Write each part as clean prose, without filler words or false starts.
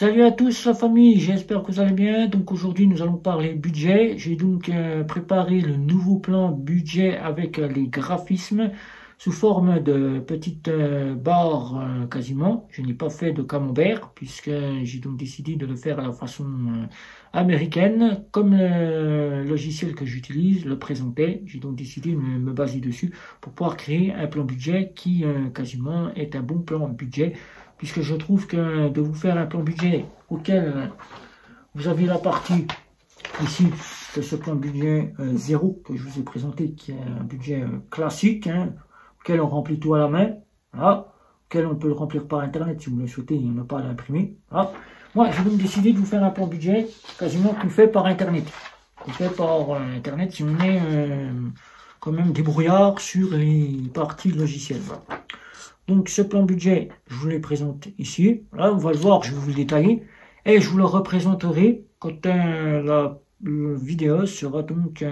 Salut à tous la famille, j'espère que vous allez bien. Donc aujourd'hui nous allons parler budget. J'ai donc préparé le nouveau plan budget avec les graphismes sous forme de petites barres quasiment. Je n'ai pas fait de camembert puisque j'ai donc décidé de le faire à la façon américaine. Comme le logiciel que j'utilise le présentait, j'ai donc décidé de me baser dessus pour pouvoir créer un plan budget qui quasiment est un bon plan budget puisque je trouve que de vous faire un plan budget auquel vous avez la partie ici de ce plan budget 0 que je vous ai présenté, qui est un budget classique, auquel on remplit tout à la main, voilà, auquel on peut le remplir par internet si vous le souhaitez, il n'y en a pas à l'imprimer. Voilà. Moi, j'ai donc décidé de vous faire un plan budget quasiment tout fait par internet. Tout fait par internet si on est quand même débrouillard sur les parties logicielles. Voilà. Donc ce plan budget, je vous le présente ici. Là, on va le voir, je vais vous le détailler. Et je vous le représenterai quand la vidéo sera donc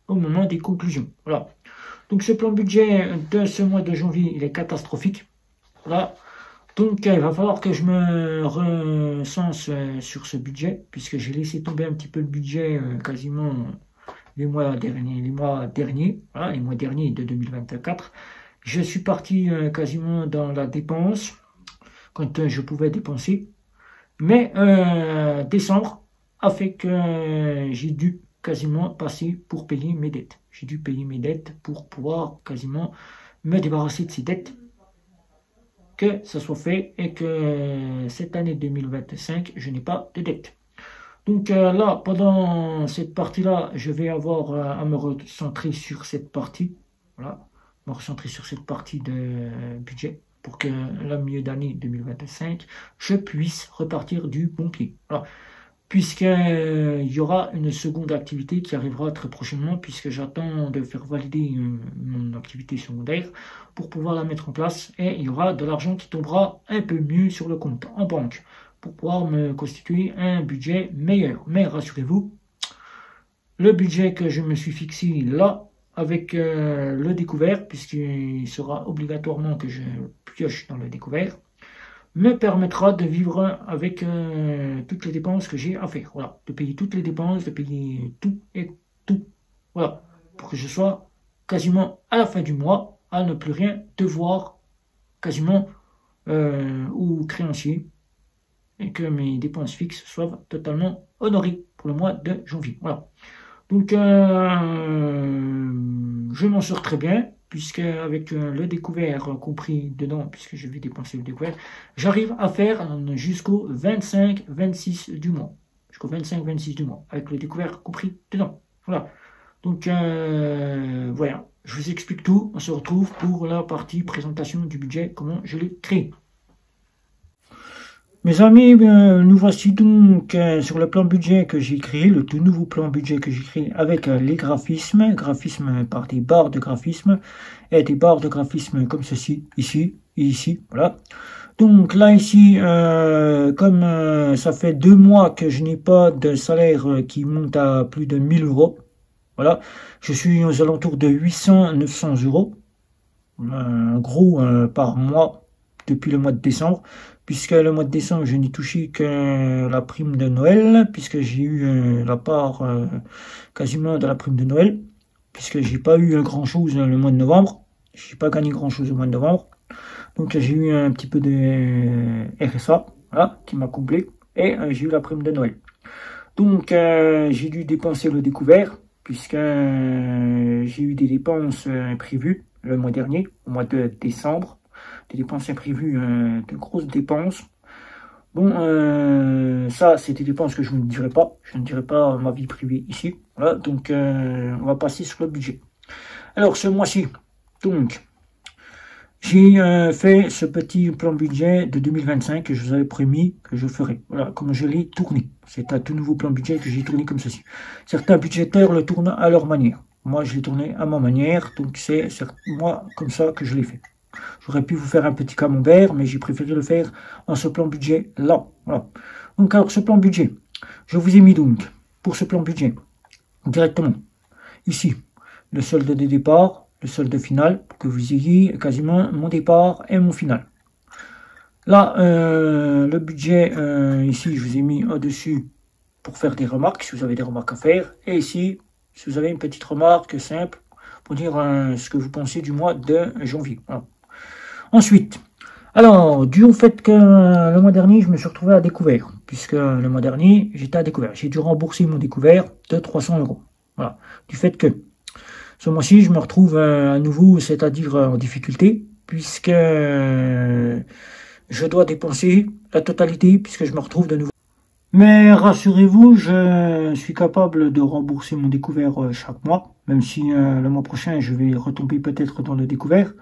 au moment des conclusions. Voilà. Donc ce plan budget de ce mois de janvier, il est catastrophique. Voilà. Donc il va falloir que je me recense sur ce budget, puisque j'ai laissé tomber un petit peu le budget quasiment les mois derniers, voilà, les mois derniers de 2024. Je suis parti quasiment dans la dépense, quand je pouvais dépenser. Mais décembre a fait que j'ai dû quasiment passer pour payer mes dettes. J'ai dû payer mes dettes pour pouvoir quasiment me débarrasser de ces dettes. Que ça soit fait et que cette année 2025, je n'ai pas de dettes. Donc là, pendant cette partie-là, je vais avoir à me recentrer sur cette partie. Voilà. Me recentrer sur cette partie de budget pour que le milieu d'année 2025, je puisse repartir du bon pied. Alors, puisqu'il y aura une seconde activité qui arrivera très prochainement, puisque j'attends de faire valider mon activité secondaire pour pouvoir la mettre en place, et il y aura de l'argent qui tombera un peu mieux sur le compte en banque pour pouvoir me constituer un budget meilleur. Mais rassurez-vous, le budget que je me suis fixé là, avec le découvert, puisqu'il sera obligatoirement que je pioche dans le découvert, me permettra de vivre avec toutes les dépenses que j'ai à faire. Voilà, de payer toutes les dépenses, de payer tout et tout. Voilà, pour que je sois quasiment à la fin du mois à ne plus rien devoir quasiment ou créancier, et que mes dépenses fixes soient totalement honorées pour le mois de janvier. Voilà. Donc, je m'en sors très bien, puisque avec le découvert compris dedans, puisque je vais dépenser le découvert, j'arrive à faire jusqu'au 25-26 du mois. Jusqu'au 25-26 du mois, avec le découvert compris dedans. Voilà. Donc, voilà. Je vous explique tout. On se retrouve pour la partie présentation du budget, comment je l'ai créé. Mes amis, nous voici donc sur le plan budget que j'ai créé, le tout nouveau plan budget que j'ai créé avec les graphismes par des barres de graphisme et des barres de graphisme comme ceci, ici et ici, voilà. Donc là ici, comme ça fait 2 mois que je n'ai pas de salaire qui monte à plus de 1000 euros, voilà, je suis aux alentours de 800-900 euros, en gros par mois depuis le mois de décembre. Puisque le mois de décembre, je n'ai touché que la prime de Noël, puisque j'ai eu la part quasiment de la prime de Noël, puisque j'ai pas eu grand-chose le mois de novembre, j'ai pas gagné grand-chose au mois de novembre, donc j'ai eu un petit peu de RSA, voilà, qui m'a comblé, et j'ai eu la prime de Noël. Donc j'ai dû dépenser le découvert, puisque j'ai eu des dépenses prévues le mois dernier, au mois de décembre, des dépenses imprévues, de grosses dépenses. Bon, ça, c'est des dépenses que je ne dirai pas. Je ne dirai pas ma vie privée ici. Voilà, donc on va passer sur le budget. Alors, ce mois-ci, donc, j'ai fait ce petit plan budget de 2025 que je vous avais promis que je ferais. Voilà, comme je l'ai tourné. C'est un tout nouveau plan budget que j'ai tourné comme ceci. Certains budgétaires le tournent à leur manière. Moi, je l'ai tourné à ma manière, donc c'est moi comme ça que je l'ai fait. J'aurais pu vous faire un petit camembert, mais j'ai préféré le faire en ce plan budget là. Voilà. Donc alors ce plan budget, je vous ai mis donc pour ce plan budget directement ici le solde de départ, le solde final, pour que vous ayez quasiment mon départ et mon final. Là, le budget, ici, je vous ai mis au-dessus pour faire des remarques, si vous avez des remarques à faire. Et ici, si vous avez une petite remarque simple pour dire ce que vous pensez du mois de janvier. Voilà. Ensuite, alors, dû au fait que le mois dernier, je me suis retrouvé à découvert, puisque le mois dernier, j'étais à découvert. J'ai dû rembourser mon découvert de 300 euros. Voilà. Du fait que ce mois-ci, je me retrouve à nouveau, c'est-à-dire en difficulté, puisque je dois dépenser la totalité, puisque je me retrouve de nouveau. Mais rassurez-vous, je suis capable de rembourser mon découvert chaque mois, même si le mois prochain, je vais retomber peut-être dans le découvert.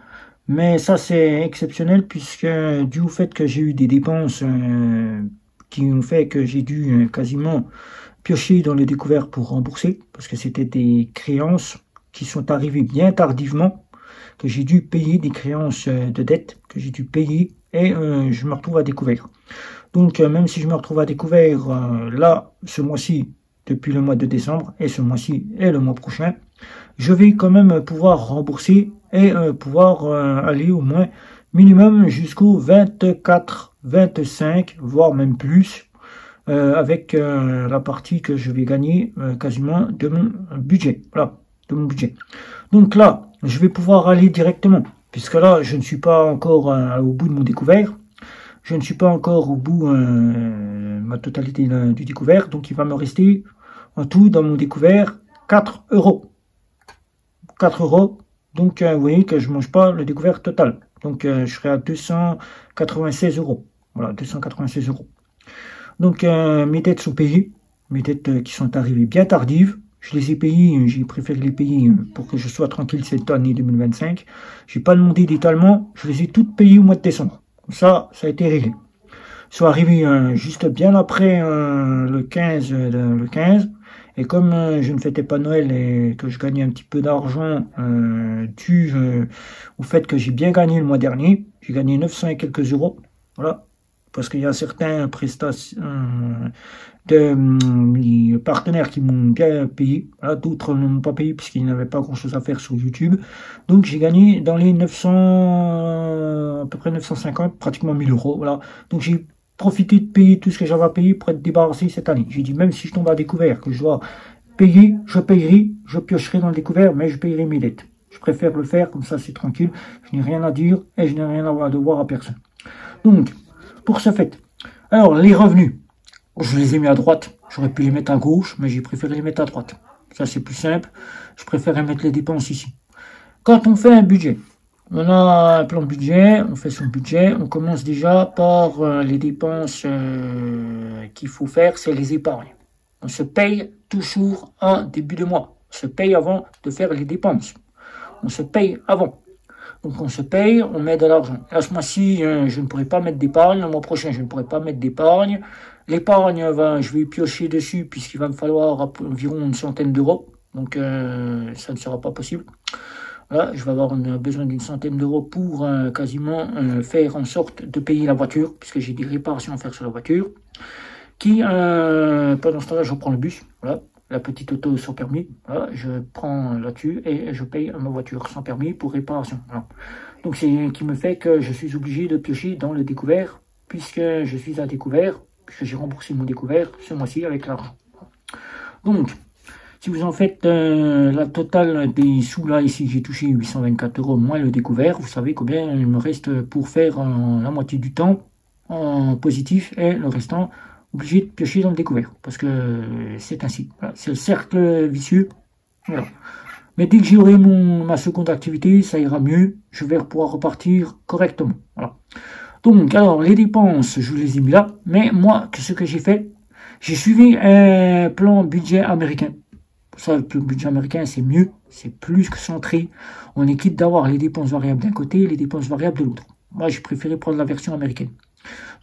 Mais ça, c'est exceptionnel, puisque dû au fait que j'ai eu des dépenses qui ont fait que j'ai dû quasiment piocher dans le découvert pour rembourser, parce que c'était des créances qui sont arrivées bien tardivement, que j'ai dû payer des créances de dette, que j'ai dû payer, et je me retrouve à découvert. Donc, même si je me retrouve à découvert là, ce mois-ci, depuis le mois de décembre, et ce mois-ci et le mois prochain, je vais quand même pouvoir rembourser et pouvoir aller au moins minimum jusqu'au 24, 25, voire même plus, avec la partie que je vais gagner quasiment de mon budget. Voilà, de mon budget. Donc là, je vais pouvoir aller directement, puisque là, je ne suis pas encore au bout de mon découvert. Je ne suis pas encore au bout ma totalité du découvert, donc il va me rester en tout dans mon découvert 4 euros. 4 euros, donc vous voyez que je ne mange pas le découvert total. Donc je serai à 296 euros. Voilà, 296 euros. Donc mes dettes sont payées, mes dettes qui sont arrivées bien tardives. Je les ai payées, j'ai préféré les payer pour que je sois tranquille cette année 2025. Je n'ai pas demandé d'étalement, je les ai toutes payées au mois de décembre. Ça a été réglé. Ils sont arrivés juste bien après le 15. Et comme je ne fêtais pas Noël et que je gagnais un petit peu d'argent dû au fait que j'ai bien gagné le mois dernier, j'ai gagné 900 et quelques euros. Voilà. Parce qu'il y a certains de partenaires qui m'ont bien payé. Voilà, d'autres ne m'ont pas payé puisqu'ils n'avaient pas grand-chose à faire sur YouTube. Donc j'ai gagné dans les 900, à peu près 950, pratiquement 1000 euros. Voilà. Donc j'ai profité de payer tout ce que j'avais à payer pour être débarrassé cette année. J'ai dit même si je tombe à découvert, que je dois payer, je payerai, je piocherai dans le découvert, mais je payerai mes dettes. Je préfère le faire, comme ça c'est tranquille. Je n'ai rien à dire et je n'ai rien à devoir à personne. Donc, pour ce fait, alors les revenus, je les ai mis à droite. J'aurais pu les mettre à gauche, mais j'ai préféré les mettre à droite. Ça, c'est plus simple. Je préfère mettre les dépenses ici. Quand on fait un budget, on a un plan de budget, on fait son budget. On commence déjà par les dépenses qu'il faut faire, c'est les épargnes. On se paye toujours en début de mois. On se paye avant de faire les dépenses. On se paye avant. Donc on se paye, on met de l'argent. Là, ce mois-ci, je ne pourrai pas mettre d'épargne. Le mois prochain, je ne pourrai pas mettre d'épargne. L'épargne, je vais piocher dessus puisqu'il va me falloir environ une centaine d'euros. Donc ça ne sera pas possible. Voilà, je vais avoir besoin d'une centaine d'euros pour quasiment faire en sorte de payer la voiture, puisque j'ai des réparations à faire sur la voiture. Pendant ce temps-là, je reprends le bus. Voilà. La petite auto sans permis, voilà, je prends là-dessus et je paye ma voiture sans permis pour réparation. Voilà. Donc c'est qui me fait que je suis obligé de piocher dans le découvert, puisque je suis à découvert, puisque j'ai remboursé mon découvert ce mois-ci avec l'argent. Donc, si vous en faites la totale des sous là, ici j'ai touché 824 euros moins le découvert, vous savez combien il me reste pour faire la moitié du temps en positif et le restant obligé de piocher dans le découvert, parce que c'est ainsi. Voilà, c'est le cercle vicieux. Voilà. Mais dès que j'aurai ma seconde activité, ça ira mieux. Je vais pouvoir repartir correctement. Voilà. Donc, alors, les dépenses, je vous les ai mis là. Mais moi, ce que j'ai fait, j'ai suivi un plan budget américain. Pour ça, le budget américain, c'est mieux. C'est plus que centré. On est quitte d'avoir les dépenses variables d'un côté et les dépenses variables de l'autre. Moi, j'ai préféré prendre la version américaine.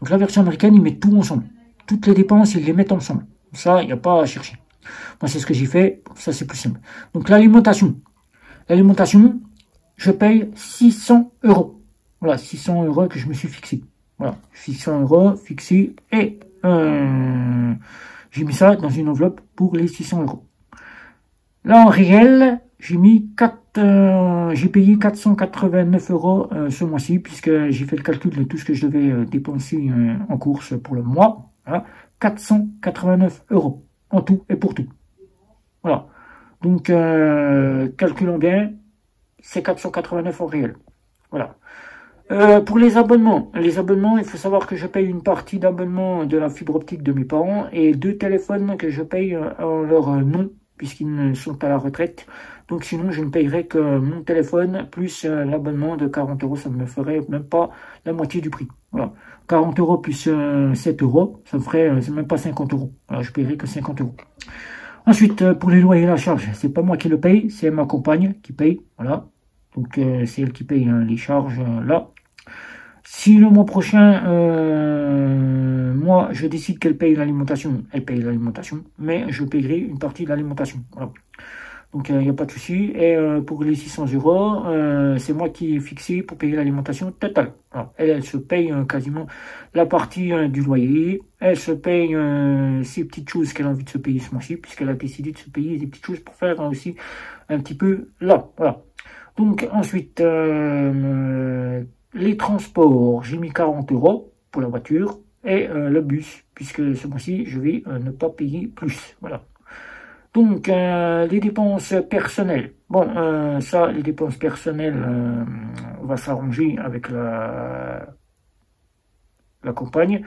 Donc, la version américaine, ils mettent tout ensemble. Toutes les dépenses, ils les mettent ensemble. Ça, il n'y a pas à chercher. Moi, c'est ce que j'ai fait. Ça, c'est plus simple. Donc, l'alimentation. L'alimentation, je paye 600 euros. Voilà, 600 euros que je me suis fixé. Voilà, 600 euros fixé. Et j'ai mis ça dans une enveloppe pour les 600 euros. Là, en réel, j'ai payé 489 euros ce mois-ci, puisque j'ai fait le calcul de tout ce que je devais dépenser en course pour le mois. Voilà. 489 euros en tout et pour tout. Voilà. Donc, calculons bien, c'est 489 en réel. Voilà. Pour les abonnements, il faut savoir que je paye une partie d'abonnement de la fibre optique de mes parents et 2 téléphones que je paye en leur nom, puisqu'ils sont à la retraite. Donc sinon, je ne payerai que mon téléphone plus l'abonnement de 40 euros. Ça ne me ferait même pas la moitié du prix. Voilà. 40 euros plus 7 euros, ça me ferait, c'est même pas 50 euros. Alors, je paierai que 50 euros. Ensuite, pour les loyers et la charge, c'est pas moi qui le paye, c'est ma compagne qui paye. Voilà. Donc c'est elle qui paye les charges là. Si le mois prochain, moi, je décide qu'elle paye l'alimentation, elle paye l'alimentation, mais je payerai une partie de l'alimentation. Voilà. Donc, il n'y a pas de souci. Et pour les 600 euros, c'est moi qui ai fixé pour payer l'alimentation totale. Voilà. Elle se paye quasiment la partie du loyer. Elle se paye ces petites choses qu'elle a envie de se payer ce mois-ci, puisqu'elle a décidé de se payer des petites choses pour faire aussi un petit peu là. Voilà. Donc, ensuite, les transports, j'ai mis 40 euros pour la voiture et le bus, puisque ce mois-ci, je vais ne pas payer plus. Voilà. Donc, les dépenses personnelles. Bon, ça, les dépenses personnelles, on va s'arranger avec la compagne.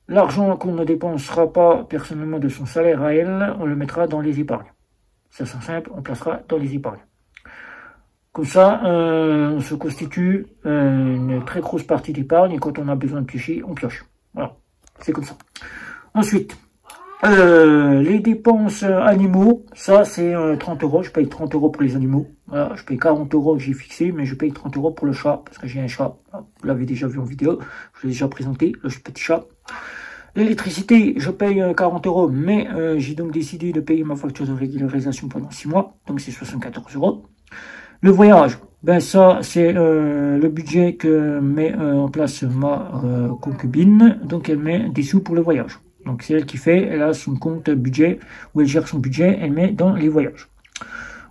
L'argent qu'on ne dépensera pas personnellement de son salaire à elle, on le mettra dans les épargnes. Ça c'est simple, on placera dans les épargnes. Comme ça, on se constitue une très grosse partie d'épargne et quand on a besoin de piocher, on pioche. Voilà, c'est comme ça. Ensuite, les dépenses animaux, ça c'est 30 euros, je paye 30 euros pour les animaux. Voilà, je paye 40 euros que j'ai fixé, mais je paye 30 euros pour le chat, parce que j'ai un chat. Vous l'avez déjà vu en vidéo, je l'ai déjà présenté, le petit chat. L'électricité, je paye 40 euros, mais j'ai donc décidé de payer ma facture de régularisation pendant 6 mois, donc c'est 74 euros. Le voyage, ben ça c'est le budget que met en place ma concubine, donc elle met des sous pour le voyage. Donc c'est elle qui fait, elle a son compte budget, où elle gère son budget, elle met dans les voyages.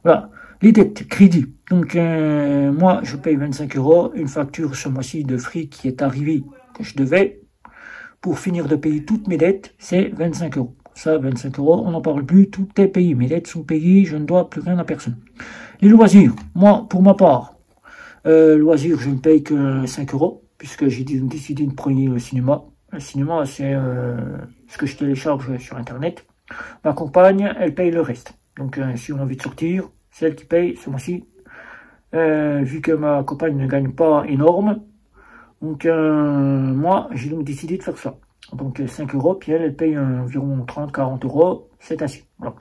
Voilà, les dettes, crédit. Donc moi je paye 25 euros, une facture ce mois-ci de Free qui est arrivée, que je devais, pour finir de payer toutes mes dettes, c'est 25 euros. Ça, 25 euros, on n'en parle plus, tout est payé, mes dettes sont payées, je ne dois plus rien à personne. Les loisirs, moi, pour ma part, loisirs, je ne paye que 5 euros, puisque j'ai décidé de prendre le cinéma. Le cinéma, c'est ce que je télécharge sur Internet. Ma compagne, elle paye le reste. Donc, si on a envie de sortir, c'est elle qui paye ce mois-ci. Vu que ma compagne ne gagne pas énorme, donc moi, j'ai donc décidé de faire ça. Donc 5 euros, puis elle paye environ 30-40 euros, c'est assez. Voilà.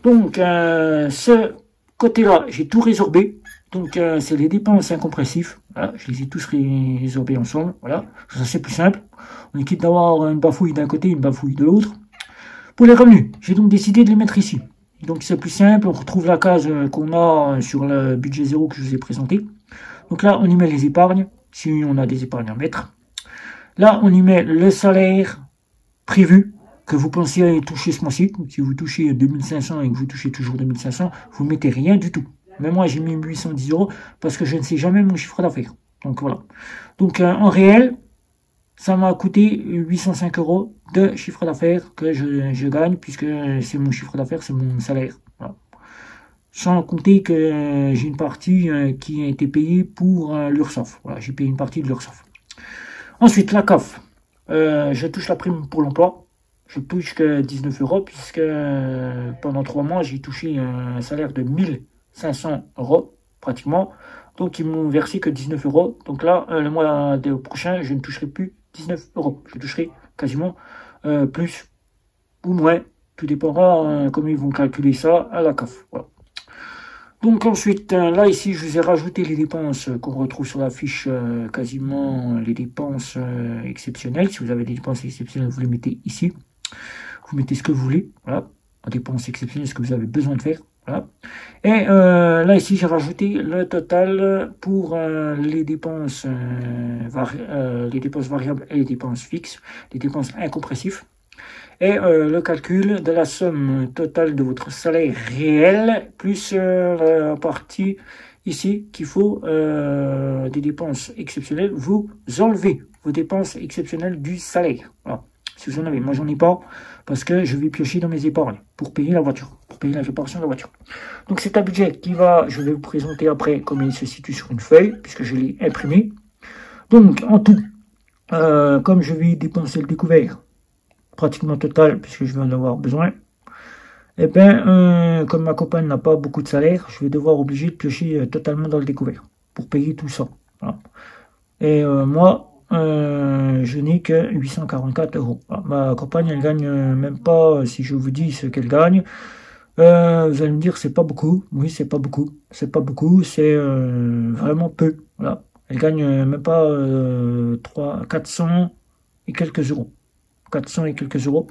Donc, ce côté-là, j'ai tout résorbé. Donc, c'est les dépenses incompressives. Voilà, je les ai tous résorbés ensemble. Voilà, ça c'est plus simple. On est quitte d'avoir une bafouille d'un côté, une bafouille de l'autre. Pour les revenus, j'ai donc décidé de les mettre ici. Donc, c'est plus simple. On retrouve la case qu'on a sur le budget zéro que je vous ai présenté. Donc là, on y met les épargnes, si on a des épargnes à mettre. Là, on y met le salaire prévu que vous pensiez toucher ce mois-ci. Si vous touchez 2500 et que vous touchez toujours 2500, vous ne mettez rien du tout. Mais moi, j'ai mis 810 euros parce que je ne sais jamais mon chiffre d'affaires. Donc voilà. Donc en réel, ça m'a coûté 805 euros de chiffre d'affaires que je gagne puisque c'est mon chiffre d'affaires, c'est mon salaire. Voilà. Sans compter que j'ai une partie qui a été payée pour l'URSSAF. Voilà, j'ai payé une partie de l'URSSAF. Ensuite, la CAF. Je touche la prime pour l'emploi. Je touche que 19 euros puisque pendant 3 mois, j'ai touché un salaire de 1500 euros pratiquement. Donc, ils m'ont versé que 19 euros. Donc là, le mois prochain, je ne toucherai plus 19 euros. Je toucherai quasiment plus ou moins. Tout dépendra comment ils vont calculer ça à la CAF. Voilà. Donc ensuite, là ici, je vous ai rajouté les dépenses qu'on retrouve sur la fiche, quasiment les dépenses exceptionnelles. Si vous avez des dépenses exceptionnelles, vous les mettez ici. Vous mettez ce que vous voulez, voilà, en dépenses exceptionnelles, ce que vous avez besoin de faire, voilà. Et là ici, j'ai rajouté le total pour les dépenses variables et les dépenses fixes, les dépenses incompressives. et le calcul de la somme totale de votre salaire réel, plus la partie ici qu'il faut des dépenses exceptionnelles, vous enlevez vos dépenses exceptionnelles du salaire. Voilà. Si vous en avez, moi j'en ai pas, parce que je vais piocher dans mes épargnes pour payer la voiture, pour payer la réparation de la voiture. Donc c'est un budget qui va, je vais vous présenter après comment il se situe sur une feuille, puisque je l'ai imprimé. Donc en tout, comme je vais dépenser le découvert, pratiquement total, puisque je vais en avoir besoin, et bien, comme ma compagne n'a pas beaucoup de salaire, je vais devoir obligé de piocher totalement dans le découvert pour payer tout ça. Voilà. Et moi, je n'ai que 844 euros. Voilà. Ma compagne, elle gagne même pas, si je vous dis ce qu'elle gagne, vous allez me dire, c'est pas beaucoup. Oui, c'est pas beaucoup. C'est pas beaucoup, c'est vraiment peu. Voilà. Elle gagne même pas 400 et quelques euros. 400 et quelques euros.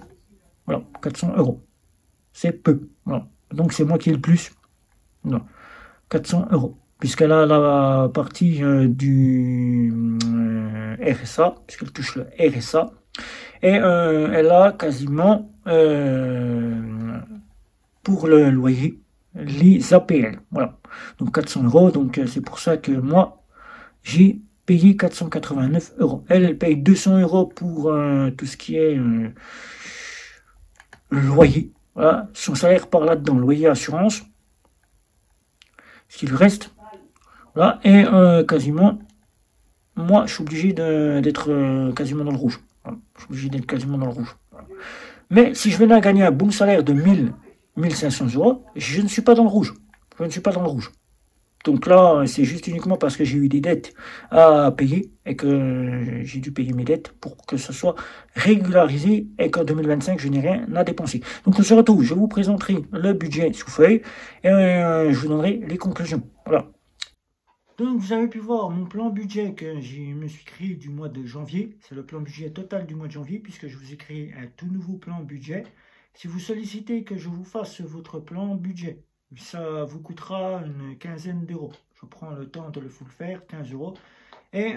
Voilà, 400 euros. C'est peu. Voilà. Donc c'est moi qui ai le plus. Non, 400 euros. Puisqu'elle a la partie du RSA, puisqu'elle touche le RSA. Et elle a quasiment, pour le loyer, les APL. Voilà. Donc 400 euros. Donc c'est pour ça que moi, j'ai payé 489 euros. Elle paye 200 euros pour tout ce qui est loyer. Voilà. Son salaire part là-dedans. Loyer, assurance. Ce qui lui reste. Voilà. Et quasiment, moi, je suis obligé d'être quasiment dans le rouge. Voilà. Je suis obligé d'être quasiment dans le rouge. Voilà. Mais si je venais à gagner un bon salaire de 1500 euros, je ne suis pas dans le rouge. Je ne suis pas dans le rouge. Donc là, c'est juste uniquement parce que j'ai eu des dettes à payer et que j'ai dû payer mes dettes pour que ce soit régularisé et qu'en 2025, je n'ai rien à dépenser. Donc on se retrouve, je vous présenterai le budget sous feuille et je vous donnerai les conclusions. Voilà. Donc vous avez pu voir mon plan budget que je me suis créé du mois de janvier. C'est le plan budget total du mois de janvier puisque je vous ai créé un tout nouveau plan budget. Si vous sollicitez que je vous fasse votre plan budget, ça vous coûtera une quinzaine d'euros. Je prends le temps de vous le faire, 15 euros. Et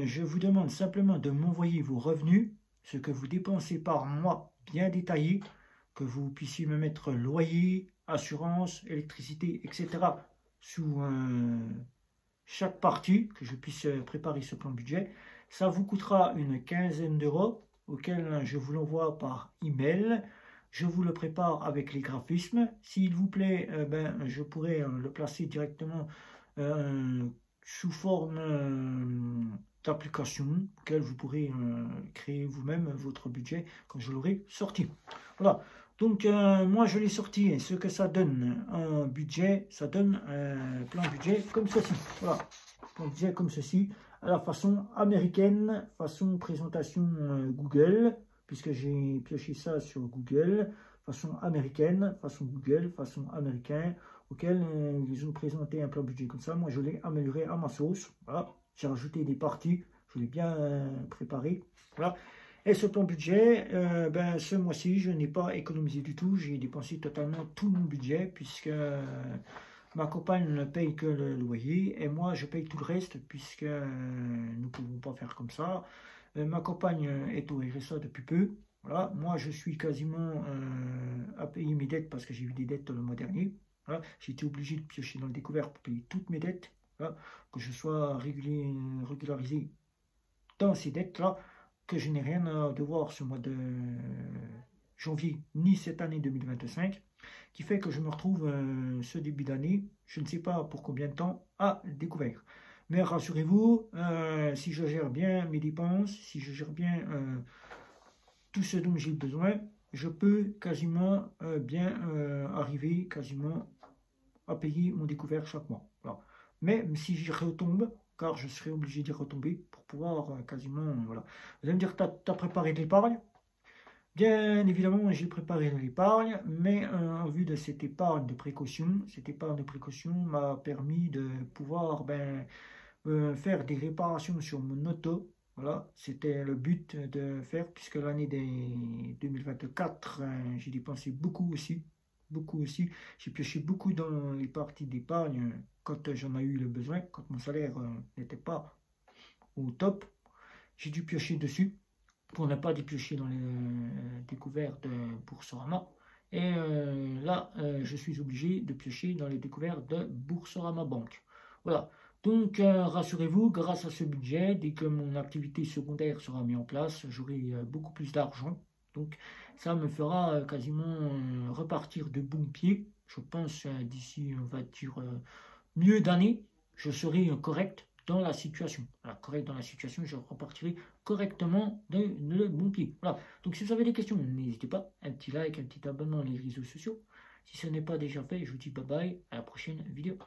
je vous demande simplement de m'envoyer vos revenus, ce que vous dépensez par mois bien détaillé, que vous puissiez me mettre loyer, assurance, électricité, etc. sous chaque partie, que je puisse préparer ce plan budget. Ça vous coûtera une quinzaine d'euros, auquel je vous l'envoie par email. Je vous le prépare avec les graphismes. S'il vous plaît, je pourrais le placer directement sous forme d'application, auquel vous pourrez créer vous-même votre budget quand je l'aurai sorti. Voilà. Donc, moi, je l'ai sorti. Et ce que ça donne un budget, ça donne un plan budget comme ceci. Voilà. Plan budget comme ceci, à la façon américaine, façon présentation Google, puisque j'ai pioché ça sur Google, façon américaine, façon Google, façon américain, auquel ils ont présenté un plan budget comme ça. Moi, je l'ai amélioré à ma sauce. Voilà. J'ai rajouté des parties, je l'ai bien préparé. Voilà. Et ce plan budget, ce mois-ci, je n'ai pas économisé du tout. J'ai dépensé totalement tout mon budget, puisque ma compagne ne paye que le loyer, et moi, je paye tout le reste, puisque nous ne pouvons pas faire comme ça. Ma compagne est au RSA depuis peu. Voilà. Moi, je suis quasiment à payer mes dettes, parce que j'ai eu des dettes le mois dernier. Voilà. J'ai été obligé de piocher dans le découvert pour payer toutes mes dettes. Voilà. Que je sois régularisé dans ces dettes-là, que je n'ai rien à devoir ce mois de janvier, ni cette année 2025, qui fait que je me retrouve ce début d'année, je ne sais pas pour combien de temps, à découvert. Mais rassurez-vous, si je gère bien mes dépenses, si je gère bien tout ce dont j'ai besoin, je peux quasiment bien arriver quasiment à payer mon découvert chaque mois. Voilà. Mais si j'y retombe, car je serai obligé d'y retomber pour pouvoir quasiment, voilà. Vous allez me dire, tu as préparé de l'épargne? Bien évidemment, j'ai préparé de l'épargne, mais en vue de cette épargne de précaution m'a permis de pouvoir faire des réparations sur mon auto. Voilà, c'était le but de faire, puisque l'année 2024, j'ai dépensé beaucoup aussi. Beaucoup aussi. J'ai pioché beaucoup dans les parties d'épargne quand j'en ai eu le besoin, quand mon salaire n'était pas au top. J'ai dû piocher dessus. pour ne pas dépiocher dans les découvertes de Boursorama. Et là, je suis obligé de piocher dans les découvertes de Boursorama Banque. Voilà. Donc, rassurez-vous, grâce à ce budget, dès que mon activité secondaire sera mise en place, j'aurai beaucoup plus d'argent. Donc, ça me fera quasiment repartir de bon pied. Je pense d'ici, on va dire, mieux d'année, je serai correct dans la situation. Voilà, correct dans la situation, je repartirai correctement de bon pied. Voilà. Donc si vous avez des questions, n'hésitez pas. Un petit like, un petit abonnement dans les réseaux sociaux. Si ce n'est pas déjà fait, je vous dis bye bye, à la prochaine vidéo.